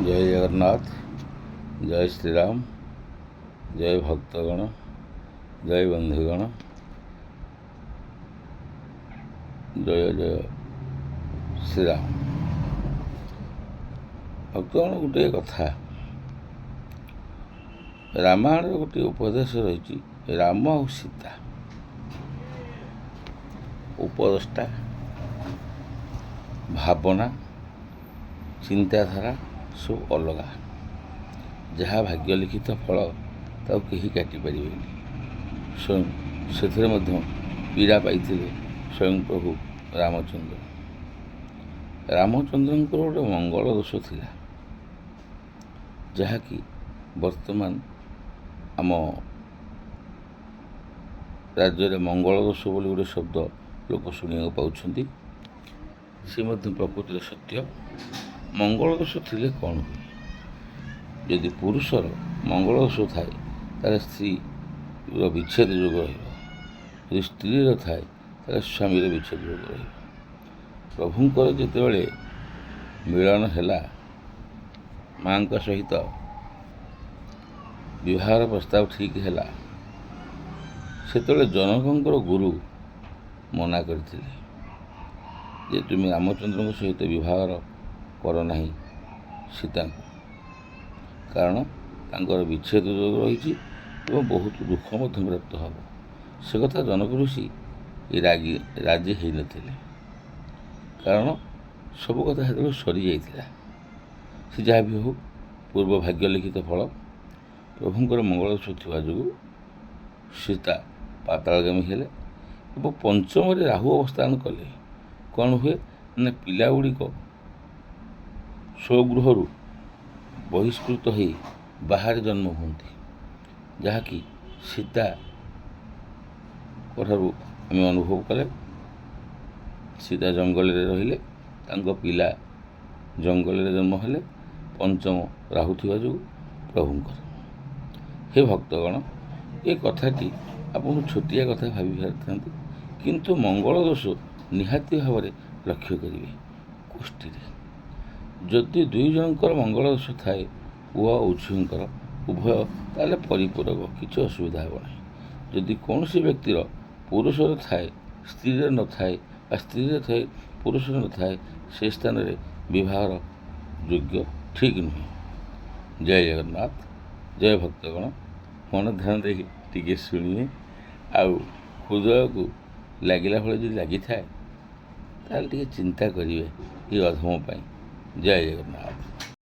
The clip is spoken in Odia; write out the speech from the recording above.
ଜୟ ଜଗନ୍ନାଥ, ଜୟ ଶ୍ରୀରାମ, ଜୟ ଭକ୍ତଗଣ, ଜୟ ବନ୍ଧୁଗଣ, ଜୟ ଜୟ ଶ୍ରୀରାମ। ଭକ୍ତଗଣ, ଗୋଟିଏ କଥା, ରାମାୟଣର ଗୋଟିଏ ଉପଦେଶ ରହିଛି। ରାମ ଆଉ ସୀତା ଉପଦେଶଟା, ଭାବନା, ଚିନ୍ତାଧାରା ସବୁ ଅଲଗା। ଯାହା ଭାଗ୍ୟ ଲିଖିତ ଫଳ ତାକୁ କେହି କାଟିପାରିବେନି। ସ୍ୱୟଂ ସେଥିରେ ମଧ୍ୟ ପୀଡ଼ା ପାଇଥିଲେ ସ୍ୱୟଂ ପ୍ରଭୁ ରାମଚନ୍ଦ୍ର। ରାମଚନ୍ଦ୍ରଙ୍କର ଗୋଟେ ମଙ୍ଗଳ ଦୋଷ ଥିଲା, ଯାହାକି ବର୍ତ୍ତମାନ ଆମ ରାଜ୍ୟରେ ମଙ୍ଗଳ ଦୋଷ ବୋଲି ଗୋଟେ ଶବ୍ଦ ଲୋକ ଶୁଣିବାକୁ ପାଉଛନ୍ତି। ସେ ମଧ୍ୟ ପ୍ରକୃତିରେ ସତ୍ୟ। ମଙ୍ଗଳ ଦୋଷ ଥିଲେ କ'ଣ ହୁଏ? ଯଦି ପୁରୁଷର ମଙ୍ଗଳ ଦୋଷ ଥାଏ ତାହେଲେ ସ୍ତ୍ରୀର ବିଚ୍ଛେଦ ଯୋଗ ରହିବ। ଯଦି ସ୍ତ୍ରୀର ଥାଏ ତାହେଲେ ସ୍ୱାମୀର ବିଚ୍ଛେଦ ଯୋଗ ରହିବ। ପ୍ରଭୁଙ୍କର ଯେତେବେଳେ ମିଳନ ହେଲା, ମାଙ୍କ ସହିତ ବିବାହର ପ୍ରସ୍ତାବ ଠିକ୍ ହେଲା, ସେତେବେଳେ ଜନକଙ୍କର ଗୁରୁ ମନା କରିଥିଲେ ଯେ ତୁମେ ରାମଚନ୍ଦ୍ରଙ୍କ ସହିତ ବିବାହର କର ନାହିଁ ସୀତାଙ୍କୁ, କାରଣ ତାଙ୍କର ବିଚ୍ଛେଦ ଯୋଗ ରହିଛି ଏବଂ ବହୁତ ଦୁଃଖ ମଧ୍ୟ ପ୍ରାପ୍ତ ହେବ। ସେ କଥା ଜନକ ଋଷି ରାଜି ହେଇନଥିଲେ, କାରଣ ସବୁ କଥା ସେତେବେଳେ ସରିଯାଇଥିଲା। ସେ ଯାହା ବି ହେଉ, ପୂର୍ବ ଭାଗ୍ୟ ଲିଖିତ ଫଳ। ପ୍ରଭୁଙ୍କର ମଙ୍ଗଳ ଦୋଷ ଥିବା ଯୋଗୁଁ ସୀତା ପାତାଳଗାମୀ ହେଲେ ଏବଂ ପଞ୍ଚମରେ ରାହୁ ଅବସ୍ଥାନ କଲେ। କ'ଣ ହୁଏ ନା, ପିଲାଗୁଡ଼ିକ ସ୍ୱଗୃହରୁ ବହିଷ୍କୃତ ହୋଇ ବାହାରେ ଜନ୍ମ ହୁଅନ୍ତି, ଯାହାକି ସୀତାଙ୍କଠାରୁ ଆମେ ଅନୁଭବ କଲେ। ସୀତା ଜଙ୍ଗଲରେ ରହିଲେ, ତାଙ୍କ ପିଲା ଜଙ୍ଗଲରେ ଜନ୍ମ ହେଲେ, ପଞ୍ଚମ ରାହୁ ଥିବା ଯୋଗୁଁ ପ୍ରଭୁଙ୍କର। ହେ ଭକ୍ତଗଣ, ଏ କଥାଟି ଆପଣ ଛୋଟିଆ କଥା ଭାବି ପାରିଥାନ୍ତି, କିନ୍ତୁ ମଙ୍ଗଳ ଦୋଷ ନିହାତି ଭାବରେ ଲକ୍ଷ୍ୟ କରିବେ। ଗୋଷ୍ଠୀରେ ଯଦି ଦୁଇ ଜଣଙ୍କର ମଙ୍ଗଳ ଦୋଷ ଥାଏ, ପୁଅ ଆଉ ଝିଅଙ୍କର ଉଭୟ, ତାହେଲେ ପରିପୂରକ, କିଛି ଅସୁବିଧା ହେବ ନାହିଁ। ଯଦି କୌଣସି ବ୍ୟକ୍ତିର ପୁରୁଷର ଥାଏ, ସ୍ତ୍ରୀରେ ନଥାଏ, ବା ସ୍ତ୍ରୀରେ ଥାଏ ପୁରୁଷର ନଥାଏ, ସେ ସ୍ଥାନରେ ବିବାହର ଯୋଗ୍ୟ ଠିକ୍ ନୁହେଁ। ଜୟ ଜଗନ୍ନାଥ, ଜୟ ଭକ୍ତଗଣ। ମନ ଧ୍ୟାନ ଦେଇକି ଟିକେ ଶୁଣିବେ, ଆଉ ହୃଦୟକୁ ଲାଗିଲା ଭଳି ଯଦି ଲାଗିଥାଏ ତାହେଲେ ଟିକେ ଚିନ୍ତା କରିବେ ଏ ଅଧମ ପାଇଁ। ଜୟ ଜଗନ୍ନାଥ।